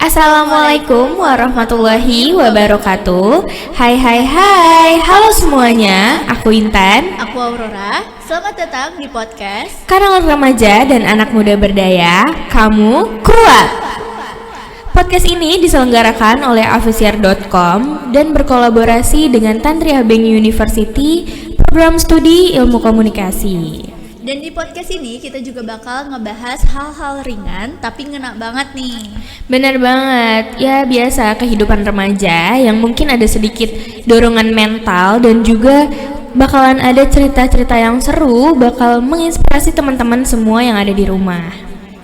Assalamualaikum warahmatullahi wabarakatuh. Hai, halo semuanya. Aku Intan. Aku Aurora. Selamat datang di podcast Kanal Remaja dan Anak Muda Berdaya. Kamu kuat. Podcast ini diselenggarakan oleh Afisiar.com dan berkolaborasi dengan Tantri Abeng University, program studi ilmu komunikasi. Dan di podcast ini kita juga bakal ngebahas hal-hal ringan tapi ngena banget nih. Benar banget, ya biasa kehidupan remaja yang mungkin ada sedikit dorongan mental dan juga bakalan ada cerita-cerita yang seru, bakal menginspirasi teman-teman semua yang ada di rumah.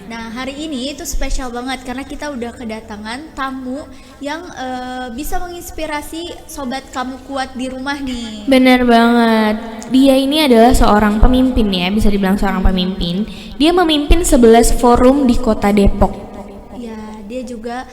Nah hari ini itu spesial banget karena kita udah kedatangan tamu yang bisa menginspirasi sobat kamu kuat di rumah nih. Benar banget, dia ini adalah seorang pemimpin ya, bisa dibilang seorang pemimpin. Dia memimpin 11 forum di kota Depok. Dia juga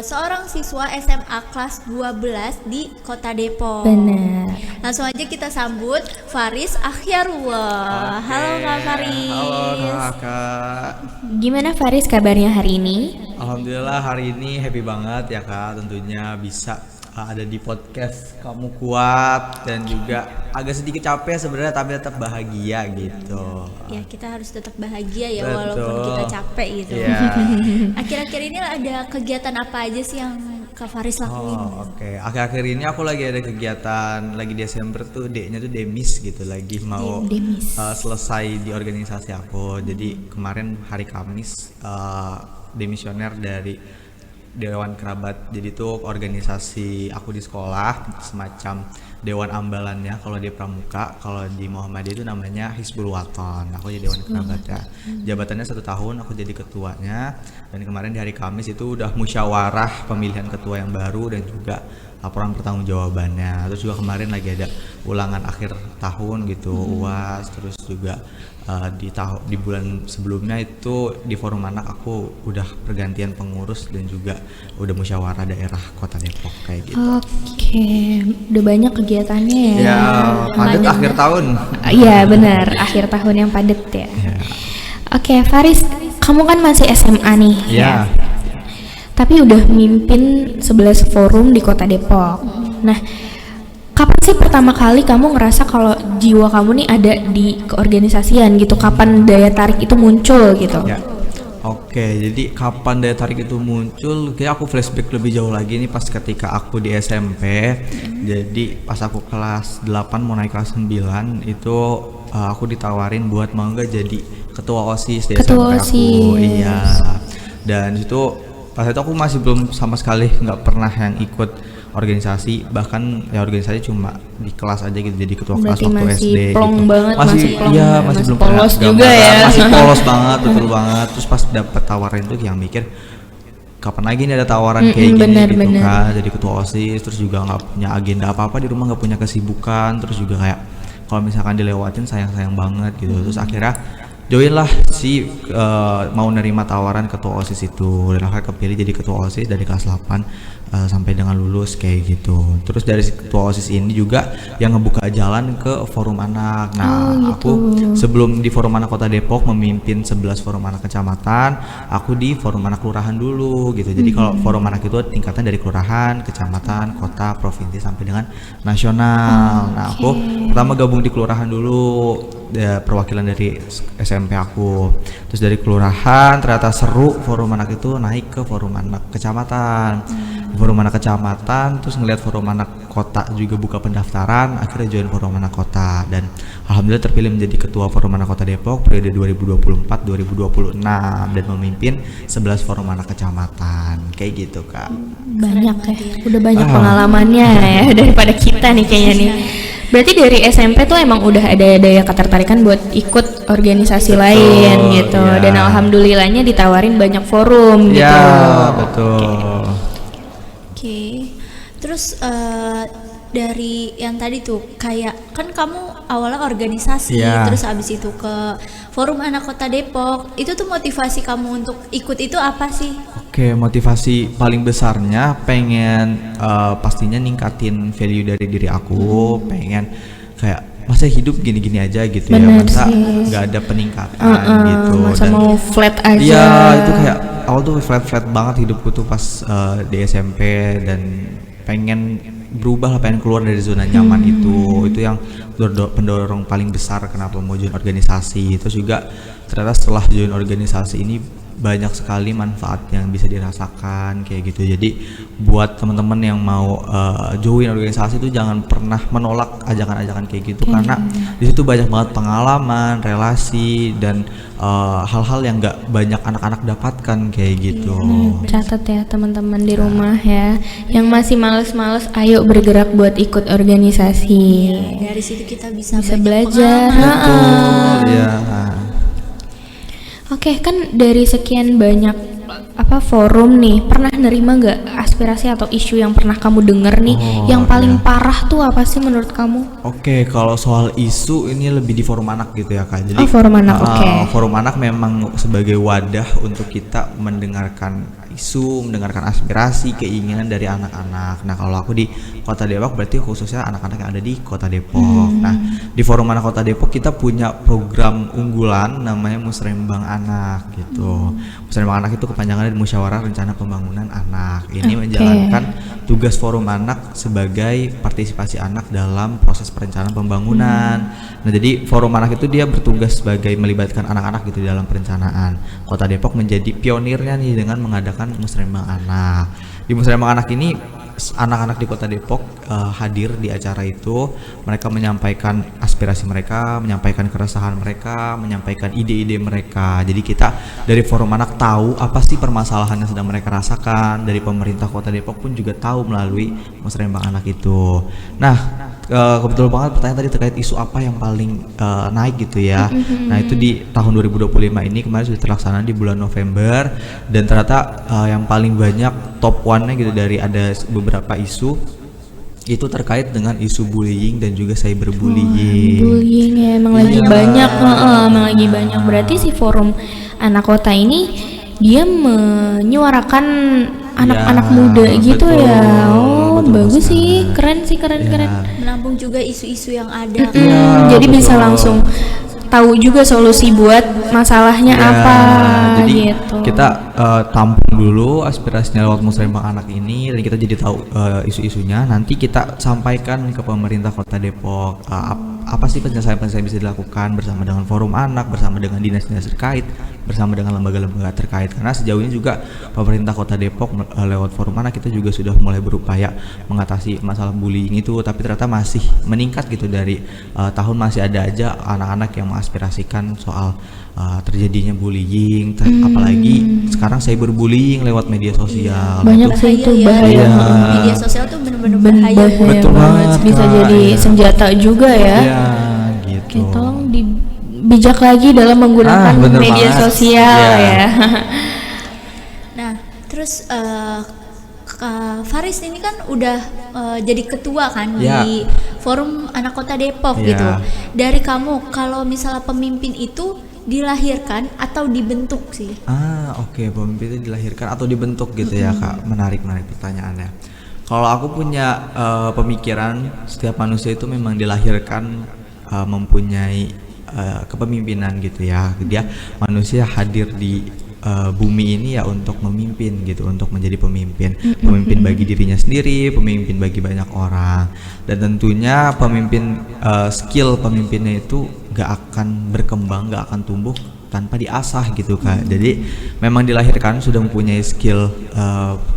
seorang siswa SMA kelas 12 di kota Depok. Benar. Langsung aja kita sambut Faris Akhyarullah. Halo Kak Faris. Halo Kak. Gimana Faris kabarnya hari ini? Alhamdulillah hari ini happy banget ya Kak. Tentunya bisa ada di podcast Kamu Kuat dan juga agak sedikit capek sebenarnya tapi tetap bahagia gitu. Ya kita harus tetap bahagia ya. Betul. Walaupun kita capek gitu. Yeah. Akhir-akhir ini ada kegiatan apa aja sih yang Kak Faris lakuin? Oke. Akhir-akhir ini aku lagi ada kegiatan lagi Desember tuh D-nya tuh Demis gitu, lagi mau selesai di organisasi aku. Jadi kemarin hari Kamis demisioner dari Dewan Kerabat. Jadi itu organisasi aku di sekolah, semacam Dewan Ambalannya kalau di Pramuka. Kalau di Muhammadiyah itu namanya Hizbul Waton. Aku jadi Dewan Kerabat ya. Jabatannya 1 tahun, aku jadi ketuanya. Dan kemarin di hari Kamis itu udah musyawarah pemilihan ketua yang baru dan juga laporan pertanggungjawabannya. Terus juga kemarin lagi ada ulangan akhir tahun gitu, UAS. Terus juga di bulan sebelumnya itu di forum anak aku udah pergantian pengurus dan juga udah musyawarah daerah Kota Depok kayak gitu. Oke, udah banyak kegiatannya ya. Ya, padat akhir tahun. Iya benar, akhir tahun yang padat ya. Oke, Faris, kamu kan masih SMA nih. Ya. Tapi udah mimpin 11 forum di Kota Depok. Nah, kapan sih pertama kali kamu ngerasa kalau jiwa kamu nih ada di keorganisasian gitu? Kapan daya tarik itu muncul gitu? Ya. Oke, jadi kapan daya tarik itu muncul? Kayak aku flashback lebih jauh lagi nih pas ketika aku di SMP. Jadi pas aku kelas 8 mau naik kelas 9 itu aku ditawarin buat mau nggak jadi ketua OSIS di Ketua SMP aku. OSIS. Iya. Dan itu pas itu aku masih belum sama sekali nggak pernah yang ikut organisasi, bahkan ya organisasi cuma di kelas aja gitu, jadi ketua kelas Berarti waktu masih SD plong gitu. banget, masih plong. Iya, Masih masih belum polos pernah juga gambaran, ya. masih polos banget, betul banget. Terus pas dapet tawaran itu yang mikir kapan lagi nih ada tawaran kayak gini gitu kan, jadi ketua OSIS, terus juga nggak punya agenda apa-apa di rumah, nggak punya kesibukan, terus juga kayak kalau misalkan dilewatin sayang banget gitu. Terus akhirnya join lah mau nerima tawaran ketua OSIS itu, dan akhirnya kepilih jadi ketua OSIS dari kelas 8 sampai dengan lulus kayak gitu. Terus dari ketua OSIS ini juga yang ngebuka jalan ke forum anak. Nah, aku sebelum di forum anak Kota Depok memimpin 11 forum anak kecamatan, aku di forum anak kelurahan dulu gitu. Jadi kalau forum anak itu tingkatan dari kelurahan, kecamatan, kota, provinsi sampai dengan nasional. Nah, aku pertama gabung di kelurahan dulu, perwakilan dari SMP aku. Terus dari kelurahan ternyata seru, forum anak itu naik ke forum anak kecamatan. Di forum anak kecamatan terus ngelihat forum anak kota juga buka pendaftaran, akhirnya join forum anak kota dan alhamdulillah terpilih menjadi ketua forum anak kota Depok periode 2024-2026 dan memimpin 11 forum anak kecamatan kayak gitu Kak. Banyak ya, udah banyak pengalamannya ya daripada kita nih kayaknya nih. Berarti dari SMP tuh emang udah ada daya ketertarikan buat ikut organisasi lain gitu, dan alhamdulillahnya ditawarin banyak forum gitu. Ya betul. Oke. Terus dari yang tadi tuh kayak kan kamu awalnya organisasi, terus abis itu ke forum anak kota Depok. Itu tuh motivasi kamu untuk ikut itu apa sih? Oke, motivasi paling besarnya pengen pastinya ningkatin value dari diri aku, pengen kayak masa hidup gini-gini aja gitu. Bener ya, masa nggak ada peningkatan gitu. Masa dan mau flat aja. Iya, itu kayak awal tuh flat banget hidupku tuh pas di SMP, dan pengen berubah lah, pengen keluar dari zona nyaman itu yang pendorong paling besar kenapa mau join organisasi. Terus juga ternyata setelah join organisasi ini banyak sekali manfaat yang bisa dirasakan kayak gitu. Jadi buat teman-teman yang mau join organisasi itu jangan pernah menolak ajakan-ajakan kayak gitu, karena di situ banyak banget pengalaman, relasi, dan hal-hal yang nggak banyak anak-anak dapatkan kayak gitu. Catat ya teman-teman di rumah ya, yang masih males-males, ayo bergerak buat ikut organisasi. Dari situ kita bisa belajar. Betul ya. Oke, kan dari sekian banyak forum nih, pernah nerima nggak aspirasi atau isu yang pernah kamu denger nih, yang paling parah tuh apa sih menurut kamu? Oke, kalau soal isu ini lebih di forum anak gitu ya Kak. Jadi forum anak, oke. Forum anak memang sebagai wadah untuk kita mendengarkan isu, mendengarkan aspirasi, keinginan dari anak-anak. Nah, kalau aku di Kota Depok berarti khususnya anak-anak yang ada di Kota Depok. Nah, di Forum Anak Kota Depok kita punya program unggulan namanya Musrembang Anak gitu. Musrembang Anak itu kepanjangannya Musyawarah Rencana Pembangunan Anak. Ini menjalankan tugas Forum Anak sebagai partisipasi anak dalam proses perencanaan pembangunan. Nah, jadi Forum Anak itu dia bertugas sebagai melibatkan anak-anak gitu dalam perencanaan. Kota Depok menjadi pionirnya nih dengan mengadakan Musrembang Anak. Di Musrembang Anak ini anak-anak di Kota Depok hadir di acara itu. Mereka menyampaikan aspirasi mereka, menyampaikan keresahan mereka, menyampaikan ide-ide mereka. Jadi kita dari Forum Anak tahu apa sih permasalahan yang sedang mereka rasakan. Dari pemerintah Kota Depok pun juga tahu melalui Musrembang Anak itu. Nah, kebetulan banget pertanyaan tadi terkait isu apa yang paling naik gitu ya. Nah, itu di tahun 2025 ini kemarin sudah terlaksana di bulan November, dan ternyata yang paling banyak top one-nya gitu dari ada beberapa isu itu terkait dengan isu bullying dan juga cyberbullying. Bullying ya emang lagi banyak, emang lagi banyak. Berarti si Forum Anak Kota ini dia menyuarakan anak-anak muda gitu betul, ya. betul Bagus sekali. sih, keren sih, keren. menampung juga isu-isu yang ada. Jadi bisa langsung tahu juga solusi buat masalahnya apa jadi gitu. kita tampung dulu aspirasinya lewat Musrembang Anak ini, dan kita jadi tahu isu-isunya. Nanti kita sampaikan ke pemerintah Kota Depok apa sih penyelesaian-penyelesaian bisa dilakukan bersama dengan Forum Anak, bersama dengan dinas-dinas terkait, bersama dengan lembaga-lembaga terkait. Karena sejauh ini juga pemerintah Kota Depok lewat Forum Anak kita juga sudah mulai berupaya mengatasi masalah bullying itu, tapi ternyata masih meningkat gitu. Dari tahun masih ada aja anak-anak yang mengaspirasikan soal terjadinya bullying, apalagi sekarang cyberbullying lewat media sosial. Banyak sih itu bahaya. Media sosial tuh benar-benar bahaya. Betul banget, bisa Kak. jadi senjata juga ya. Iya, gitu. Oke, tolong bijak lagi dalam menggunakan bener media banget. sosial ya. Nah, terus Kak Faris ini kan udah jadi ketua kan di Forum Anak Kota Depok gitu. Dari kamu, kalau misalnya pemimpin itu dilahirkan atau dibentuk sih? Oke, pemimpin itu dilahirkan atau dibentuk gitu ya Kak. Menarik pertanyaannya. Kalau aku punya pemikiran setiap manusia itu memang dilahirkan mempunyai kepemimpinan gitu ya. Dia manusia hadir di bumi ini ya untuk memimpin gitu, untuk menjadi pemimpin bagi dirinya sendiri, pemimpin bagi banyak orang. Dan tentunya skill pemimpinnya itu gak akan berkembang, gak akan tumbuh tanpa diasah gitu Kak. Jadi memang dilahirkan sudah mempunyai skill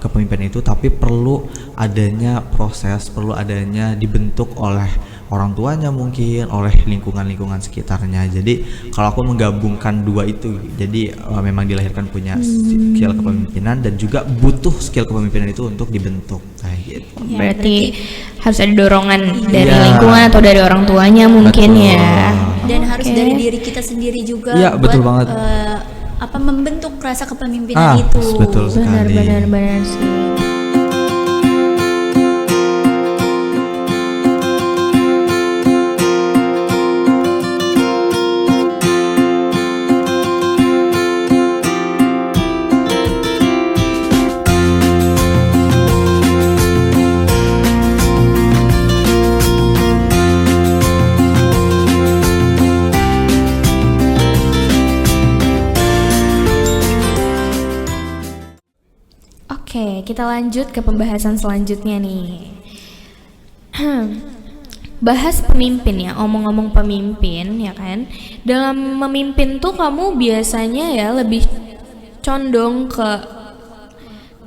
kepemimpinan itu, tapi perlu adanya proses, perlu adanya dibentuk oleh orang tuanya, mungkin oleh lingkungan sekitarnya. Jadi kalau aku menggabungkan dua itu, jadi memang dilahirkan punya skill kepemimpinan dan juga butuh skill kepemimpinan itu untuk dibentuk kayak gitu. Ya, berarti harus ada dorongan dari lingkungan atau dari orang tuanya mungkin. Betul. Ya. Dan harus dari diri kita sendiri juga. Iya, betul banget. Membentuk rasa kepemimpinan itu. Betul sekali. Benar sih. kita lanjut ke pembahasan selanjutnya nih. Bahas pemimpin ya, omong-omong pemimpin ya kan. Dalam memimpin tuh kamu biasanya ya lebih condong ke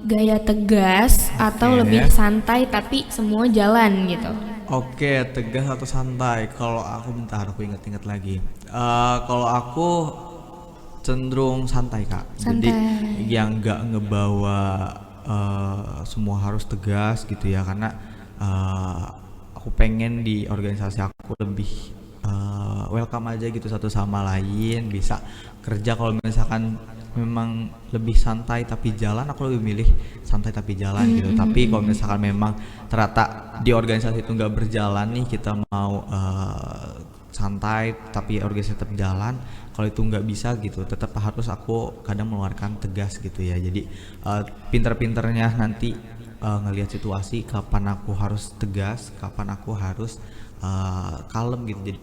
gaya tegas atau lebih santai tapi semua jalan gitu? Oke, tegas atau santai? Kalau aku bentar, aku inget-inget lagi. Kalau aku cenderung santai kak. Jadi yang nggak ngebawa semua harus tegas gitu ya, karena aku pengen di organisasi aku lebih welcome aja gitu satu sama lain, bisa kerja. Kalau misalkan memang lebih santai tapi jalan, aku lebih milih santai tapi jalan gitu. Tapi kalau misalkan memang ternyata di organisasi itu nggak berjalan nih, kita mau santai tapi organisasi tetap jalan, kalau itu nggak bisa gitu, tetap harus aku kadang mengeluarkan tegas gitu ya. Jadi pinter-pinternya nanti ngelihat situasi kapan aku harus tegas, kapan aku harus kalem gitu. Jadi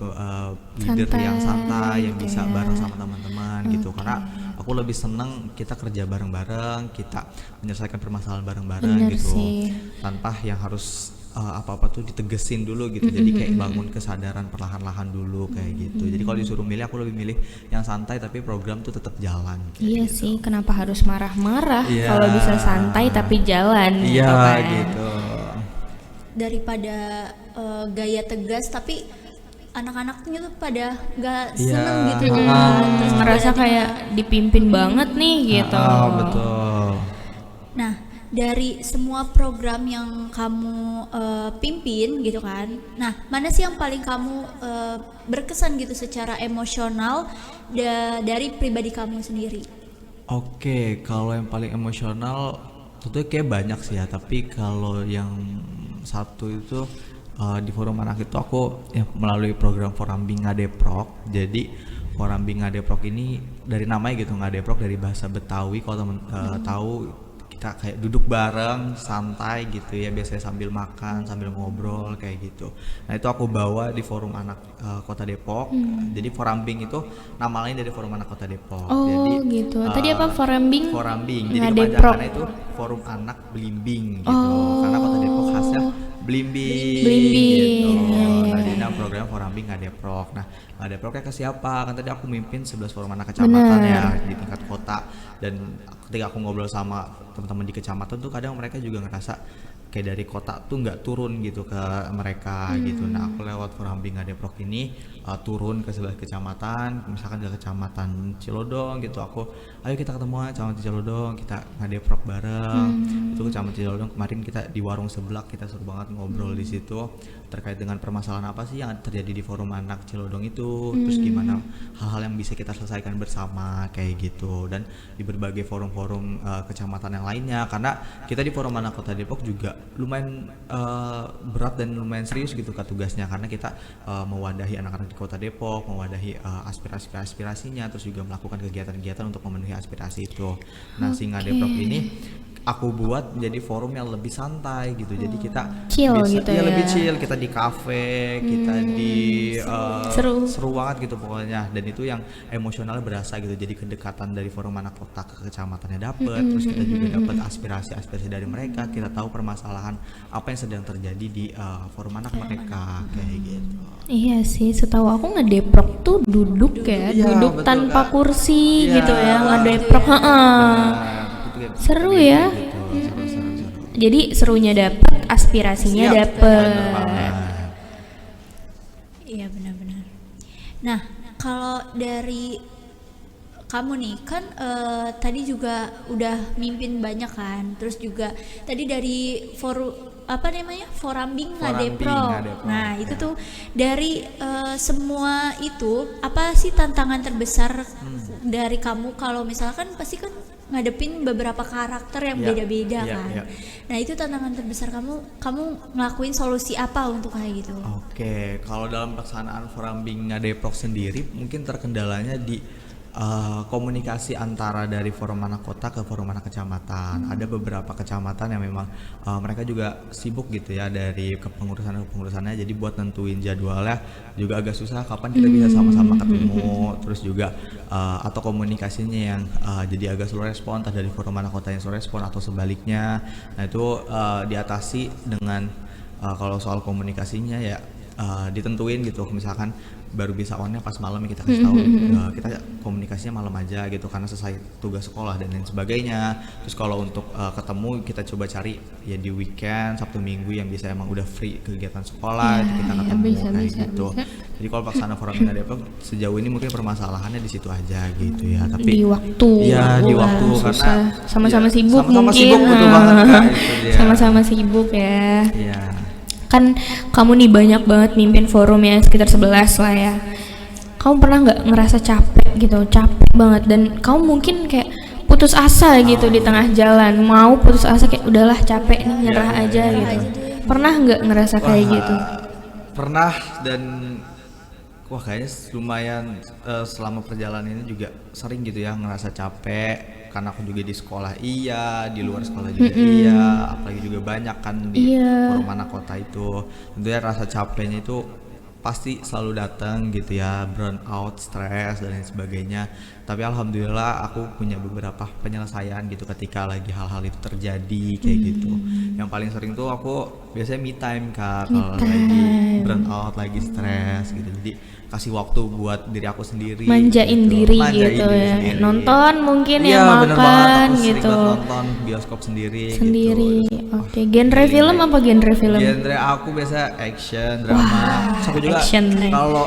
leader yang santai, yang bisa bareng sama teman-teman gitu. Karena aku lebih seneng kita kerja bareng-bareng, kita menyelesaikan permasalahan bareng-bareng gitu, tanpa yang harus apa-apa tuh ditegesin dulu gitu. Jadi kayak bangun kesadaran perlahan-lahan dulu kayak gitu. Jadi kalau disuruh milih, aku lebih milih yang santai tapi program tuh tetap jalan. Iya gitu. sih, kenapa harus marah-marah kalau bisa santai tapi jalan? Iya gitu. Daripada gaya tegas tapi anak-anaknya tuh pada nggak seneng gitu kan, terus ngerasa kayak dipimpin banget nih gitu. Betul. Nah, dari semua program yang kamu pimpin gitu kan, nah mana sih yang paling kamu berkesan gitu secara emosional dari pribadi kamu sendiri? Oke, kalau yang paling emosional tentu kayak banyak sih ya, tapi kalau yang satu itu di forum anak itu aku ya, melalui program Forambing Ngadeprok. Jadi Forambing Ngadeprok ini dari namanya gitu, Ngadeprok dari bahasa Betawi. Kalau temen tahu, kita kayak duduk bareng santai gitu ya, biasanya sambil makan, sambil ngobrol kayak gitu. Nah itu aku bawa di forum anak Kota Depok. Jadi Forambing itu nama lain dari forum anak Kota Depok. Oh jadi, gitu. Tadi apa Forambing? Forambing. Jadi Ngadeprok. kepanjangannya itu Forum Anak Belimbing gitu. Karena Kota Depok khasnya Belimbing. Gitu. Nah jadi nama program Forambing Ngadeprok. Nah Ngadeproknya ke siapa? Kan tadi aku mimpin 11 forum anak kecamatan ya di tingkat kota. Dan ketika aku ngobrol sama teman-teman di kecamatan tuh kadang mereka juga ngerasa kayak dari kota tuh nggak turun gitu ke mereka gitu. Nah aku lewat Forambing Ngadeprok ini turun ke 11 kecamatan, misalkan ke kecamatan Cilodong gitu, aku ayo kita ketemuan kecamatan Cilodong, kita ngadeprok bareng. Itu kecamatan Cilodong kemarin kita di warung sebelah, kita seru banget ngobrol di situ terkait dengan permasalahan apa sih yang terjadi di forum anak Cilodong itu, terus gimana hal-hal yang bisa kita selesaikan bersama kayak gitu. Dan di berbagai forum-forum kecamatan yang lainnya, karena kita di forum anak Kota Depok juga lumayan berat dan lumayan serius gitu kan tugasnya, karena kita mewadahi anak-anak di Kota Depok, mewadahi aspirasinya, terus juga melakukan kegiatan-kegiatan untuk memenuhi aspirasi itu. Nah Ngadeprok ini aku buat menjadi forum yang lebih santai gitu. Jadi kita chill bisa, gitu ya. Lebih chill, kita di kafe, kita di seru banget gitu pokoknya. Dan itu yang emosionalnya berasa gitu. Jadi kedekatan dari forum anak kota ke kecamatannya dapet, terus kita juga dapat aspirasi dari mereka. Kita tahu permasalahan apa yang sedang terjadi di forum anak mereka kayak gitu. Iya sih, setahu aku Ngadeprok tuh duduk ya, duduk betul, tanpa Kak. kursi Iya, gitu ya, Ngadeprok. Seru ya. Gitu, seru. Jadi serunya dapet, aspirasinya dapet. Iya benar-benar. Nah kalau dari kamu nih kan tadi juga udah mimpin banyak kan, terus juga tadi dari Forambing Ngadeprok. Nah itu tuh dari semua itu apa sih tantangan terbesar dari kamu? Kalau misalkan pasti kan ngadepin beberapa karakter yang beda-beda kan. Nah itu tantangan terbesar kamu ngelakuin solusi apa untuk kayak gitu? Oke, kalau dalam pelaksanaan Forambing Ngadeprok sendiri mungkin terkendalanya di komunikasi antara dari forum anak kota ke forum anak kecamatan. Ada beberapa kecamatan yang memang mereka juga sibuk gitu ya dari kepengurusannya, jadi buat nentuin jadwalnya juga agak susah kapan kita bisa sama-sama ketemu. Terus juga atau komunikasinya yang jadi agak slow respon, entah dari forum anak kota yang slow respon atau sebaliknya. Nah itu diatasi dengan kalau soal komunikasinya ya ditentuin gitu, misalkan baru bisa onnya pas malam kita kasih tahu kita komunikasinya malam aja gitu karena selesai tugas sekolah dan lain sebagainya. Terus kalau untuk ketemu kita coba cari ya di weekend Sabtu Minggu yang bisa emang udah free kegiatan sekolah itu kita ketemu gitu. Jadi kalau Paksana Forum Indah Depok sejauh ini mungkin permasalahannya di situ aja gitu ya. Tapi di waktu ya di waktu karena sama-sama ya, sibuk sama-sama mungkin sibuk, betul banget, Kak, itu dia. Sama-sama sibuk ya. Iya. Kan kamu nih banyak banget mimpin forum ya, sekitar 11 lah ya. Kamu pernah nggak ngerasa capek gitu, capek banget, dan kamu mungkin kayak putus asa gitu di tengah jalan, mau putus asa kayak udahlah capek nih nyerah aja gitu. Pernah nggak ngerasa kayak gitu? Pernah, dan wah kayaknya lumayan selama perjalanan ini juga sering gitu ya ngerasa capek. Karena aku juga di sekolah iya, di luar sekolah juga iya, apalagi juga banyak kan di forum anak kota itu. Tentunya rasa capeknya itu pasti selalu datang gitu ya, burn out, stres dan lain sebagainya. Tapi alhamdulillah aku punya beberapa penyelesaian gitu ketika lagi hal-hal itu terjadi kayak gitu. Yang paling sering tuh aku biasanya me time Kak, kalau lagi burn out, lagi stres gitu. Jadi kasih waktu buat diri aku sendiri, manjain gitu. diri gitu ya, sendiri. nonton mungkin Iya, ya, bener banget. makan Aku sering gitu banget nonton bioskop sendiri sendiri gitu. Oke, genre film apa genre film? Genre aku biasa action, drama. Terus aku juga action. kalau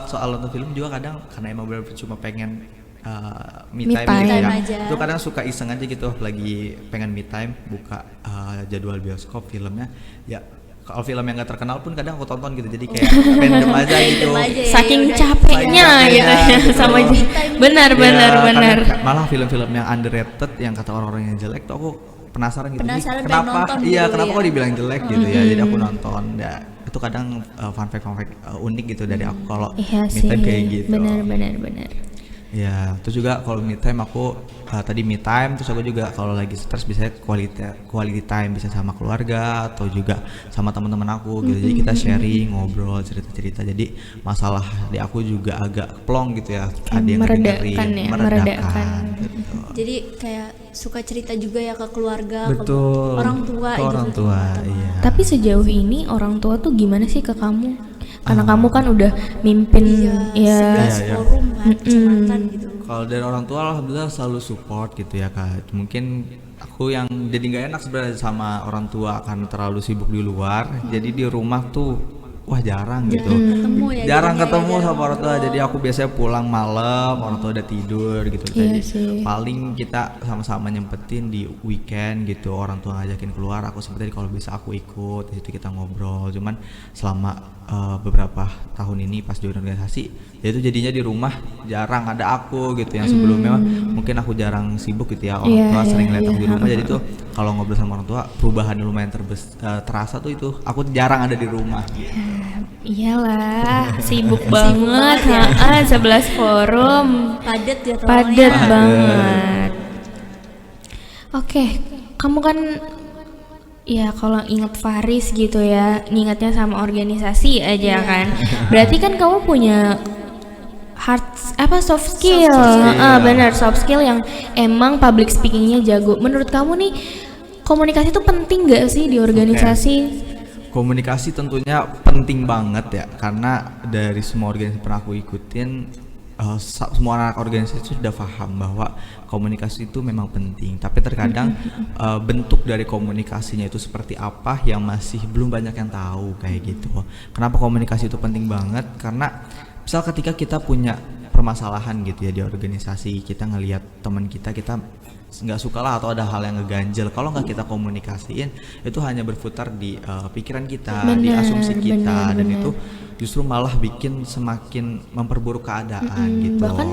soal nonton film juga kadang karena emang bener-bener cuma pengen me Me time time gitu ya. aja. Itu kadang suka iseng aja gitu, lagi pengen me time buka jadwal bioskop filmnya ya. Kalau film yang gak terkenal pun kadang aku tonton gitu, jadi kayak random aja gitu. Saking ya, capeknya gitu sama benar. Malah film-film yang underrated yang kata orang-orang yang jelek tuh aku penasaran gitu. Penasaran, Kenapa? nonton Iya, dulu kenapa ya. kok dibilang jelek gitu ya. Jadi aku nonton. Ya, itu kadang fun fact unik gitu dari aku kalau Iya me sih, time kayak gitu. benar. Ya, terus juga kalau me time aku tadi me time, terus aku juga kalau lagi stres biasanya quality time bisa sama keluarga atau juga sama teman-teman aku gitu. Jadi kita sharing, ngobrol, cerita-cerita. Jadi masalah di aku juga agak plong gitu ya. Ada yang meredakan dengerin, ya, meredakan. Gitu. Jadi kayak suka cerita juga ya ke keluarga, Betul. ke orang tua Ke orang gitu. tua, iya. Tapi sejauh ini orang tua tuh gimana sih ke kamu? Karena kamu kan udah mimpin ya 11 forum kan, kecamatan gitu. Kalau dari orang tua alhamdulillah selalu support gitu ya Kak. Mungkin aku yang jadi nggak enak sebenarnya sama orang tua karena terlalu sibuk di luar. Jadi di rumah tuh wah jarang gitu. Ketemu ya. Jarang jadinya ketemu ya, sama orang tua. Jadi aku biasanya pulang malam, orang tua udah tidur gitu. Iya Jadi sih. paling kita sama-sama nyempetin di weekend gitu. Orang tua ngajakin keluar, aku sempetin kalau bisa aku ikut. Di situ kita ngobrol. Cuman selama beberapa tahun ini pas join organisasi, ya itu jadinya di rumah jarang ada aku gitu. Yang sebelumnya mungkin aku jarang sibuk gitu ya. Orang tua sering lihat aku di rumah. Jadi tuh kalau ngobrol sama orang tua perubahan lumayan terasa tuh itu. Aku jarang ada di rumah. Gitu. Iyalah, sibuk banget, 11 forum, padat ya padat banget. Oke, kamu kan ya kalau inget Faris gitu ya, ngingetnya sama organisasi aja kan. Berarti kan kamu punya soft skill. Benar, soft skill yang emang public speakingnya jago. Menurut kamu nih komunikasi itu penting gak sih di organisasi? Komunikasi tentunya penting banget ya, karena dari semua organisasi yang pernah aku ikutin, semua anak organisasi sudah paham bahwa komunikasi itu memang penting. Tapi terkadang bentuk dari komunikasinya itu seperti apa yang masih belum banyak yang tahu kayak gitu. Kenapa komunikasi itu penting banget? Karena misal ketika kita punya permasalahan gitu ya di organisasi, kita ngelihat teman kita nggak suka lah atau ada hal yang ngeganjel, kalau nggak kita komunikasiin itu hanya berputar di pikiran kita, di asumsi kita, dan itu justru malah bikin semakin memperburuk keadaan gitu. Bahkan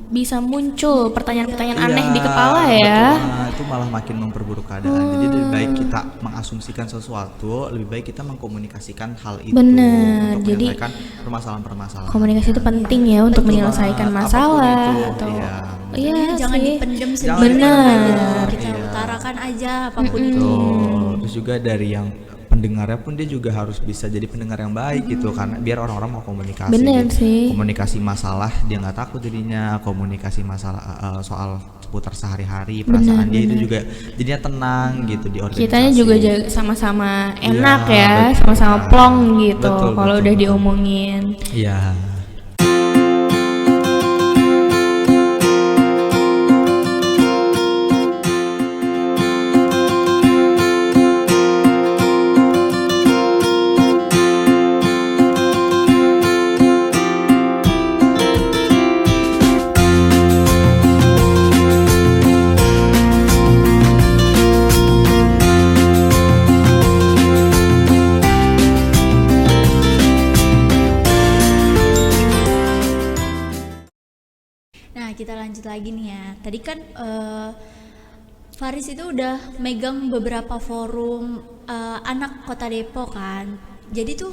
bisa muncul pertanyaan-pertanyaan Iya, aneh di kepala ya. betul. Nah, itu malah makin memperburuk keadaan. Jadi lebih baik kita mengasumsikan sesuatu, lebih baik kita mengkomunikasikan hal itu Bener, untuk jadi menyelesaikan permasalahan-permasalahan. komunikasi itu penting ya untuk Betul menyelesaikan banget, masalah apapun itu, atau iya. iya Jangan sih. dipendem Jangan sendiri. Benar. Kita Iya. utarakan aja apapun itu. Betul. Terus juga dari yang pendengarnya pun dia juga harus bisa jadi pendengar yang baik gitu, karena biar orang-orang mau komunikasi. Bener gitu. sih. Komunikasi masalah dia nggak takut jadinya, komunikasi masalah soal seputar sehari-hari perasaan dia itu juga jadinya tenang gitu di organisasi. Kitanya juga sama-sama enak Iya, ya, betul. sama-sama plong gitu Betul, kalau betul, udah betul. diomongin. Iya. Nah, kita lanjut lagi nih ya. Tadi kan Faris itu udah megang beberapa forum anak Kota Depok kan. Jadi tuh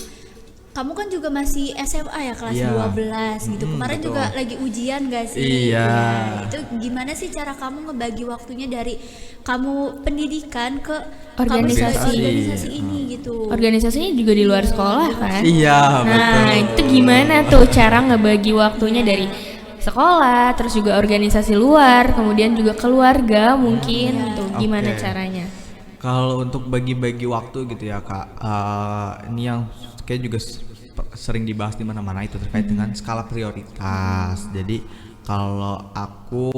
kamu kan juga masih SMA ya, kelas Iya. 12 gitu. Kemarin betul. juga lagi ujian gak sih? Iya. Ya, itu gimana sih cara kamu ngebagi waktunya dari kamu pendidikan ke Organisasi. kamu sebagai organisasi ini gitu? Organisasinya juga di luar sekolah kan? Iya, Nah, betul. itu gimana tuh cara ngebagi waktunya dari sekolah, terus juga organisasi luar, kemudian juga keluarga mungkin gitu. Gimana Oke. caranya? Kalau untuk bagi-bagi waktu gitu ya Kak, ini yang kayak juga sering dibahas di mana-mana itu terkait dengan skala prioritas. Jadi kalau aku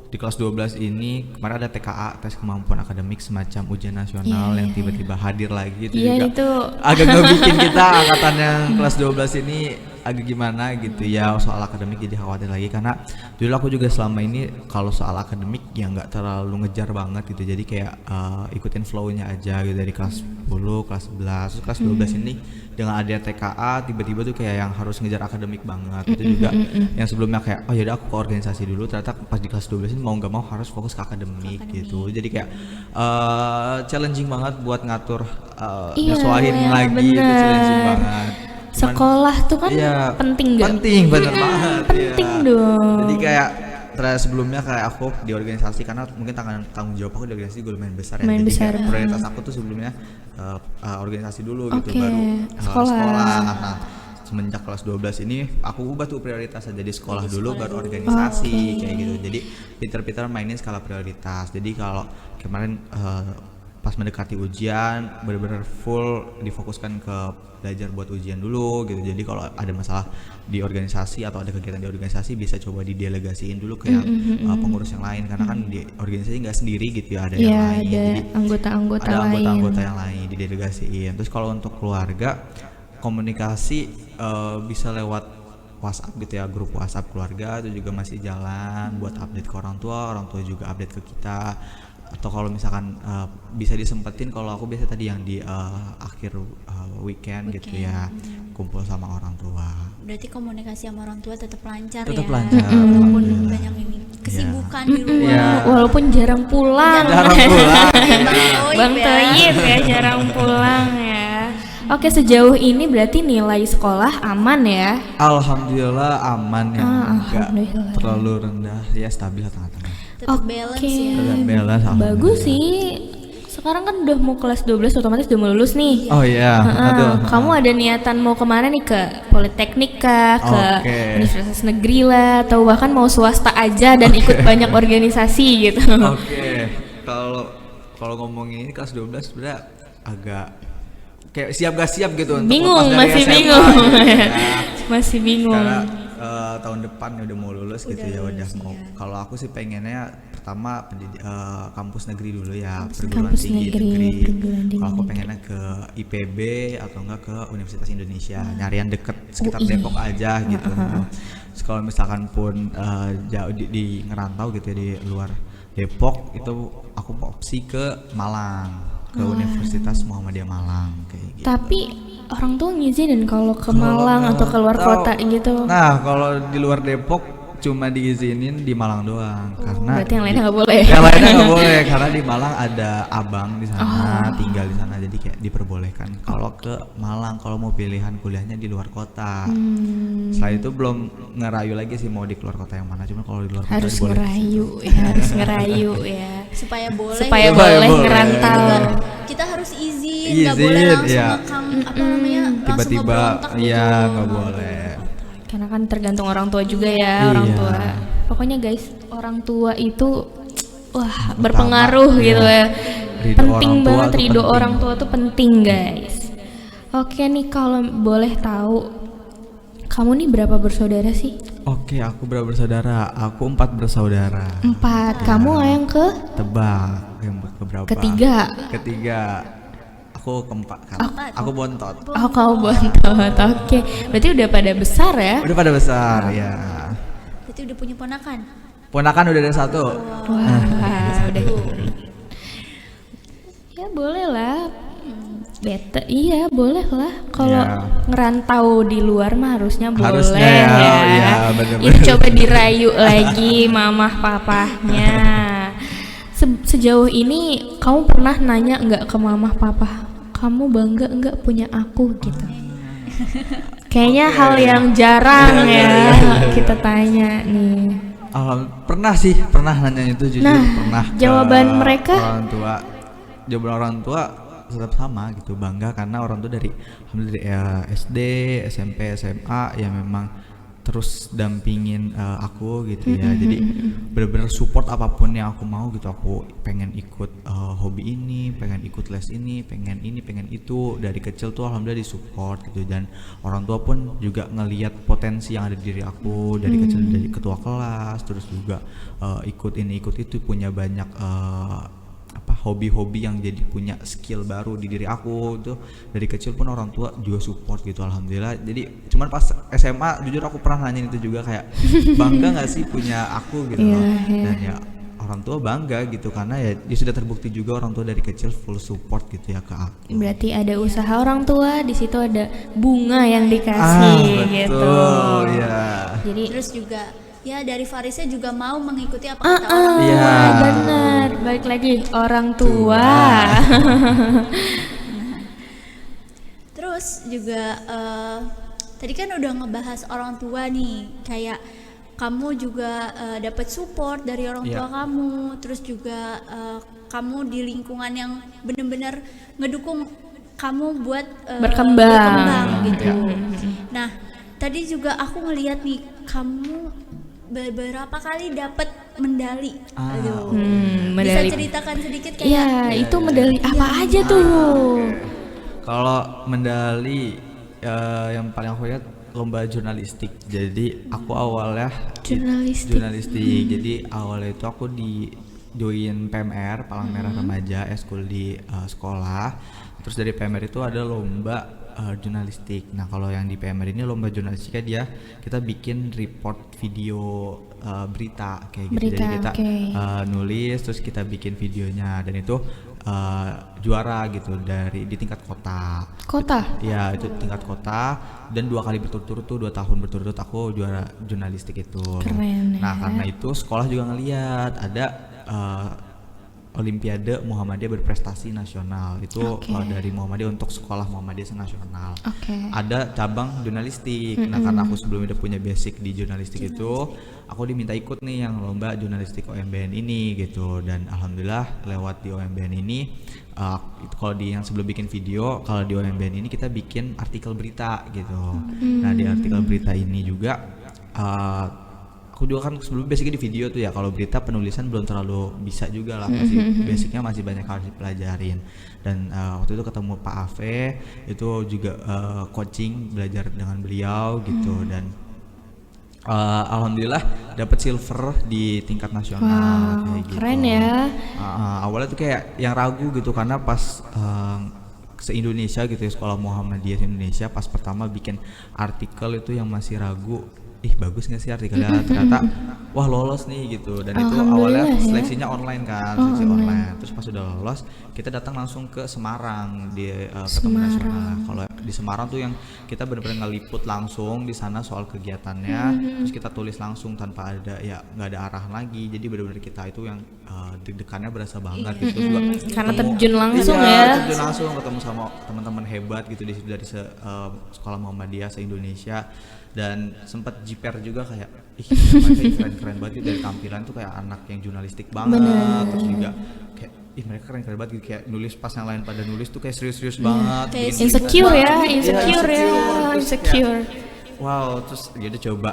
di kelas 12 ini kemarin ada TKA, tes kemampuan akademik, semacam ujian nasional yang tiba-tiba hadir lagi itu Iya, juga itu agak ngebikin kita angkatan yang kelas 12 ini agak gimana gitu ya, soal akademik jadi khawatir lagi, karena dulu aku juga selama ini kalau soal akademik ya nggak terlalu ngejar banget gitu, jadi kayak ikutin flow-nya aja gitu dari kelas 10, kelas 11, terus kelas 12 ini dengan ada TKA tiba-tiba tuh kayak yang harus ngejar akademik banget. Itu juga yang sebelumnya kayak oh yaudah aku ke organisasi dulu, ternyata pas di kelas 12 ini mau nggak mau harus fokus ke akademik gitu, jadi kayak challenging banget buat ngatur Iya, nyesuaiin lagi, itu bener. challenging banget. Cuman, sekolah tuh kan iya, penting gak? penting bener banget, Penting iya. dong. Jadi kayak sebelumnya kayak aku di organisasi, karena mungkin tanggung jawab aku di organisasi gue lumayan besar ya, Lumayan jadi besar. kayak prioritas aku tuh sebelumnya organisasi dulu gitu, Oke, baru sekolah. Nah, semenjak kelas 12 ini aku ubah tuh prioritasnya jadi sekolah dulu baru organisasi kayak gitu. Jadi pinter-pinter mainin skala prioritas. Jadi kalau kemarin pas mendekati ujian benar-benar full difokuskan ke belajar buat ujian dulu gitu. Jadi kalau ada masalah di organisasi atau ada kegiatan di organisasi bisa coba didelegasiin dulu ke yang pengurus yang lain, karena kan di organisasi nggak sendiri gitu ya, ada yang Iya, lain. ada Jadi anggota-anggota ada lain. anggota-anggota yang lain didelegasiin. Terus kalau untuk keluarga komunikasi bisa lewat WhatsApp gitu ya, grup WhatsApp keluarga itu juga masih jalan buat update ke orang tua juga update ke kita. Atau kalau misalkan bisa disempetin, kalau aku biasa tadi yang di akhir weekend gitu ya, kumpul sama orang tua. Berarti komunikasi sama orang tua tetap lancar Tetap ya. lancar, Walaupun alhamdulillah. banyak ini kesibukan di luar. Iya. Walaupun jarang pulang. Jarang pulang. Bang Toyib ya jarang pulang ya. Oke, sejauh ini berarti nilai sekolah aman ya? Alhamdulillah aman ya, enggak alhamdulillah. terlalu rendah ya, stabil tengah-tengah. Tetap balance ya. Tetap balance, alhamdulillah. Bagus sih. Sekarang kan udah mau kelas 12, otomatis udah mau lulus nih. Oh iya, aduh. Kamu ada niatan mau kemana nih, ke politeknik kah, ke Oke. universitas negeri lah, atau bahkan mau swasta aja dan ikut banyak organisasi gitu? Oke, kalau ngomongin ini kelas 12 sebenarnya agak kayak siap gak siap gitu untuk Bingung, lepas dari masih SMA bingung. gitu ya. Masih bingung. Karena tahun depan udah mau lulus gitu ya, udah mau. Kalau aku sih pengennya pertama kampus negeri dulu ya, perguruan Kampus tinggi negeri, negeri. perguruan tinggi Kalau aku negeri. pengennya ke IPB atau enggak ke Universitas Indonesia, nyari yang deket sekitar UI. Depok aja gitu. Terus kalau misalkan pun jauh di ngerantau gitu ya, di luar Depok, itu aku opsi ke Malang, ke Universitas Muhammadiyah Malang kayak gitu. Tapi orang tua ngizinin kalau ke Malang atau ke luar Tahu. kota gitu. Nah, kalau di luar Depok cuma diizinin di Malang doang karena Berarti yang lainnya nggak boleh. yang lainnya nggak boleh karena di Malang ada abang di sana tinggal di sana, jadi kayak diperbolehkan kalau ke Malang kalau mau pilihan kuliahnya di luar kota. Setelah itu belum ngerayu lagi sih mau di luar kota yang mana, cuma kalau di luar kota Harus boleh. ngerayu ya, harus ngerayu ya. Supaya boleh Supaya gitu. boleh boleh. ngerantau. Kita harus izin, nggak boleh Izin, langsung iya. ngekang apa namanya langsung Tiba-tiba ngeberontak gitu. iya nggak boleh. Karena kan tergantung orang tua juga ya, orang Iya. tua. Pokoknya guys, orang tua itu wah berpengaruh iya. gitu ya. Ridho Penting orang tua banget, tuh ridho penting. orang tua tuh penting guys. Oke nih, kalau boleh tahu, kamu nih berapa bersaudara sih? Oke, aku berapa bersaudara? Aku 4 bersaudara. 4. Kamu yang ke Tebak yang keberapa? ketiga. Aku keempat kan. Aku bontot. Oh, kamu bontot. Oke, berarti udah pada besar ya? Udah pada besar ya. Berarti udah punya ponakan. Ponakan udah ada 1. Wah, udah. Ya boleh lah. Bete, iya boleh lah. Kalau Ya. ngerantau di luar mah harusnya boleh Harusnya ya. ya, iya, bener-bener. Ini coba dirayu lagi mamah papahnya. Sejauh ini kamu pernah nanya nggak ke mamah papa, kamu bangga nggak punya aku gitu? Kayaknya hal yang jarang ya kita tanya nih. Pernah nanya itu jujur, Nah, pernah. jawaban ke mereka? Jawaban orang tua tetap sama gitu, bangga karena orang tua dari alhamdulillah dari SD, SMP, SMA ya memang terus dampingin aku gitu ya. Jadi benar-benar support apapun yang aku mau gitu. Aku pengen ikut hobi ini, pengen ikut les ini, pengen itu. Dari kecil tuh alhamdulillah disupport gitu, dan orang tua pun juga ngelihat potensi yang ada di diri aku dari kecil, dari ketua kelas, terus juga ikut ini ikut itu, punya banyak hobi-hobi yang jadi punya skill baru di diri aku. Itu dari kecil pun orang tua juga support gitu alhamdulillah. Jadi cuman pas SMA jujur aku pernah nanya itu juga, kayak bangga nggak sih punya aku gitu loh. Dan ya orang tua bangga gitu karena ya sudah terbukti juga orang tua dari kecil full support gitu ya ke aku. Berarti ada usaha orang tua, di situ ada bunga yang dikasih gitu. Betul ya. Jadi Terus juga ya dari Farisnya juga mau mengikuti apa kata orang. Iya. benar. Balik lagi orang tua. Terus juga tadi kan udah ngebahas orang tua nih, kayak kamu juga dapat support dari orang tua kamu, terus juga kamu di lingkungan yang benar-benar ngedukung kamu buat Berkembang. gitu. Nah, tadi juga aku ngelihat nih kamu beberapa kali dapat medali. Aduh. Bisa Medali. ceritakan sedikit kayak Iya, itu medali apa aja tuh? Kalau medali yang paling aku lihat lomba jurnalistik. Jadi aku awalnya jurnalistik. Jadi awalnya itu aku di join PMR Palang Merah Remaja eskul di sekolah. Terus dari PMR itu ada lomba jurnalistik. Nah kalau yang di PMR ini lomba jurnalistiknya dia kita bikin report video berita kayak gitu. Berita, Jadi kita oke. nulis terus kita bikin videonya, dan itu juara gitu di tingkat kota. Kota. Ya itu tingkat kota, dan 2 kali berturut-turut tuh 2 tahun berturut-turut aku juara jurnalistik itu. Keren Nah ya. karena itu sekolah juga ngeliat ada Olimpiade Muhammadiyah berprestasi nasional itu dari Muhammadiyah untuk sekolah Muhammadiyah nasional. Oke. Ada cabang jurnalistik. Nah karena aku sebelumnya udah punya basic di jurnalistik itu, aku diminta ikut nih yang lomba jurnalistik OMBN ini gitu. Dan alhamdulillah lewat di OMBN ini, itu kalau di yang sebelum bikin video, kalau di OMBN ini kita bikin artikel berita gitu. Nah di artikel berita ini juga aku juga kan sebelum basicnya di video tuh ya, kalau berita penulisan belum terlalu bisa juga lah, masih basicnya masih banyak harus dipelajarin. Dan waktu itu ketemu Pak Ave, itu juga coaching belajar dengan beliau gitu. Dan alhamdulillah dapat silver di tingkat nasional. Kayak gitu. Keren ya. Awalnya tuh kayak yang ragu gitu karena pas se-Indonesia gitu ya, sekolah Muhammadiyah Indonesia pas pertama bikin artikel itu yang masih ragu, bagus nggak sih artikelnya, ternyata wah lolos nih gitu. Dan itu awalnya seleksinya online kan, seleksi online. Terus pas udah lolos kita datang langsung ke Semarang di ketemu nasional. Kalau di Semarang tuh yang kita benar-benar ngeliput langsung di sana soal kegiatannya, terus kita tulis langsung tanpa ada nggak ada arahan lagi, jadi benar-benar kita itu yang deg-degannya berasa banget gitu juga karena terjun langsung terjun langsung ketemu sama teman-teman hebat gitu dari sekolah Muhammadiyah se-Indonesia, dan sempat jiper juga kayak mereka keren-keren banget gitu, dari tampilan tuh kayak anak yang jurnalistik banget. Terus juga kayak mereka keren-keren banget gitu, kayak nulis pas yang lain pada nulis tuh kayak serius-serius banget, insecure ya. Wow, terus dia udah coba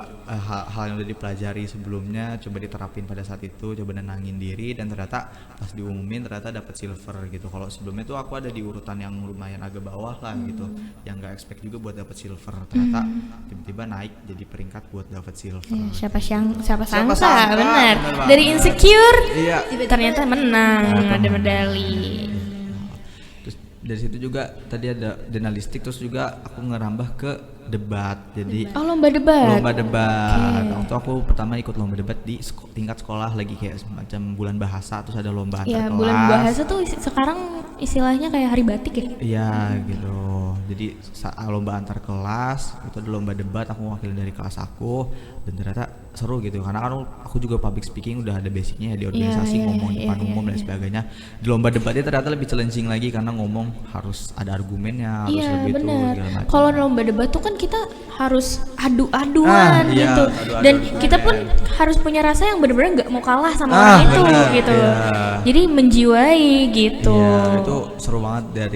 hal yang udah dipelajari sebelumnya coba diterapin pada saat itu, coba nenangin diri, dan ternyata pas diumumin ternyata dapat silver gitu. Kalau sebelumnya tuh aku ada di urutan yang lumayan agak bawah lah gitu, yang nggak expect juga buat dapat silver, ternyata tiba-tiba naik jadi peringkat buat dapat silver. Siapa sangka benar. Dari insecure ternyata menang, ada medali. Terus dari situ juga tadi ada jurnalistik, terus juga aku ngerambah ke debat. Jadi lomba debat. Waktu aku pertama ikut lomba debat di tingkat sekolah, lagi kayak semacam bulan bahasa, terus ada lomba antar kelas. Bulan bahasa tuh sekarang istilahnya kayak hari batik ya? Iya gitu. Jadi lomba antar kelas, itu ada lomba debat, aku mewakili dari kelas aku, dan ternyata seru gitu karena kan aku juga public speaking udah ada basicnya di organisasi, ngomong depan umum dan sebagainya. Di lomba debatnya ternyata lebih challenging lagi karena ngomong harus ada argumennya, harus lebih itu segala macam. Kalau lomba debat tuh kan kita harus adu-aduan gitu, dan kita pun harus punya rasa yang benar-benar nggak mau kalah sama orang itu gitu. Jadi menjiwai gitu. Itu seru banget,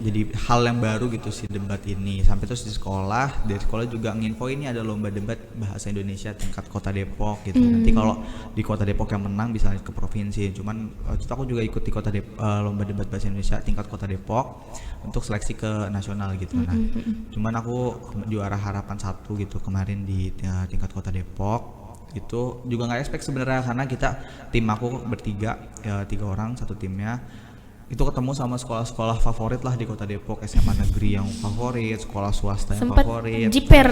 jadi hal yang baru gitu si debat ini. Sampai terus di sekolah juga nginfo ini ada lomba debat bahasa Indonesia tingkat Kota Depok gitu. Nanti kalau di Kota Depok yang menang bisa ke provinsi. Cuman waktu itu aku juga ikut di lomba debat bahasa Indonesia tingkat Kota Depok untuk seleksi ke nasional gitu. Nah, cuman aku juara harapan 1 gitu kemarin di tingkat Kota Depok. Itu juga nggak expect sebenarnya karena tim aku bertiga, 3 orang satu timnya. Itu ketemu sama sekolah-sekolah favorit lah di Kota Depok, SMA negeri yang favorit, sekolah swasta yang favorit. Jiper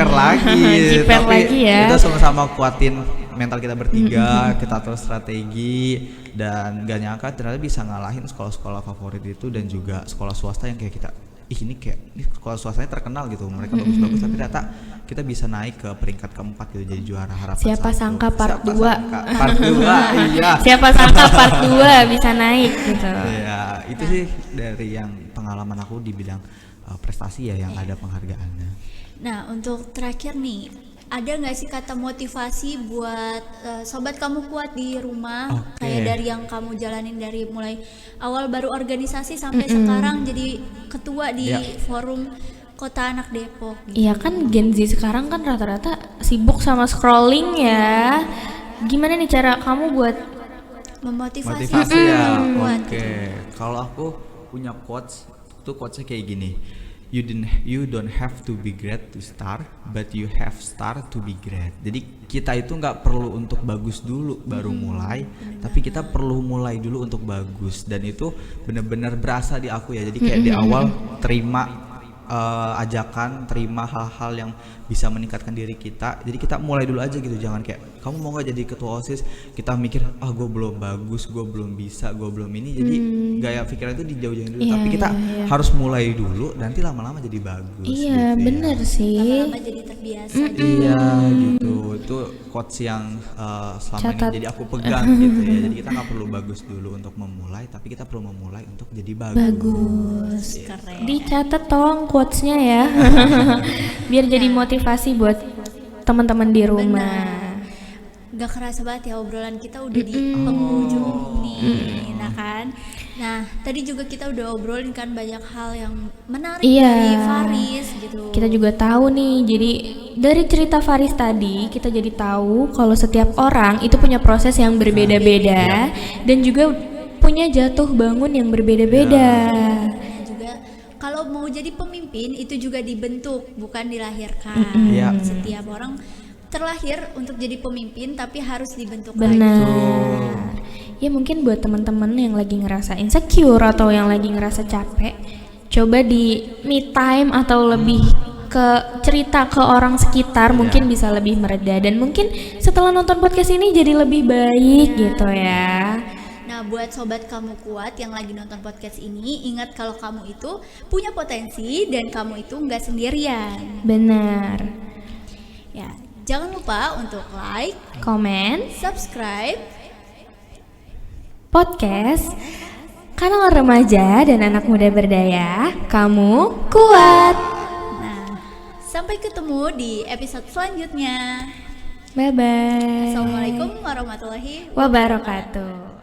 lagi. Tapi ya. Kita sama-sama kuatin mental kita bertiga, kita atur strategi, dan gak nyangka ternyata bisa ngalahin sekolah-sekolah favorit itu, dan juga sekolah swasta yang kayak kita ini sekolah swastanya terkenal gitu, mereka bagus-bagus, tapi ternyata kita bisa naik ke peringkat keempat gitu, jadi juara harapan. Siapa sangka part 2 iya. Siapa sangka part 2 bisa naik gitu. Iya, itu sih dari yang pengalaman aku di bidang prestasi ya, yang ada penghargaannya. Nah, untuk terakhir nih, ada nggak sih kata motivasi buat sobat kamu kuat di rumah, kayak dari yang kamu jalanin dari mulai awal baru organisasi sampai sekarang jadi ketua di forum Kota Anak Depok gitu. Iya kan, Gen Z sekarang kan rata-rata sibuk sama scrolling ya. Gimana nih cara kamu buat memotivasi ya? Kalau aku punya quotes, tuh quotesnya kayak gini. You don't have to be great to start, but you have start to be great. Jadi kita itu nggak perlu untuk bagus dulu baru mulai, tapi kita perlu mulai dulu untuk bagus. Dan itu benar-benar berasa di aku ya. Jadi kayak di awal terima ajakan, terima hal-hal yang bisa meningkatkan diri kita. Jadi kita mulai dulu aja gitu, jangan kayak kamu mau nggak jadi ketua OSIS, kita mikir gue belum bagus, gue belum bisa, gue belum ini. Jadi gaya pikiran itu dijauh-jauhin dulu, tapi kita harus mulai dulu, nanti lama-lama jadi bagus. Iya gitu, bener sih. Lama-lama jadi terbiasa. Iya gitu. Itu quotes yang selama ini jadi aku pegang gitu ya. Jadi kita nggak perlu bagus dulu untuk memulai, tapi kita perlu memulai untuk jadi bagus. Keren. Dicatat tolong quotesnya ya. Biar jadi motivasi buat teman-teman di rumah. Gak kerasa banget ya obrolan kita udah di penghujung nih, Nah, tadi juga kita udah obrolin kan banyak hal yang menarik dari Faris gitu. Kita juga tahu nih, jadi dari cerita Faris tadi kita jadi tahu kalau setiap orang itu punya proses yang berbeda-beda dan juga punya jatuh bangun yang berbeda-beda. Juga kalau mau jadi pemimpin itu juga dibentuk, bukan dilahirkan. Setiap orang terlahir untuk jadi pemimpin tapi harus dibentuk lagi. Ya mungkin buat teman-teman yang lagi ngerasa insecure atau yang lagi ngerasa capek, coba di me time atau lebih ke cerita ke orang sekitar, mungkin bisa lebih mereda, dan mungkin setelah nonton podcast ini jadi lebih baik gitu ya. Nah, buat sobat kamu kuat yang lagi nonton podcast ini, ingat kalau kamu itu punya potensi dan kamu itu nggak sendirian. Benar. Ya, jangan lupa untuk like, Komen, subscribe podcast, kanal remaja dan anak muda berdaya, kamu kuat. Nah, sampai ketemu di episode selanjutnya. Bye-bye. Assalamualaikum warahmatullahi wabarakatuh.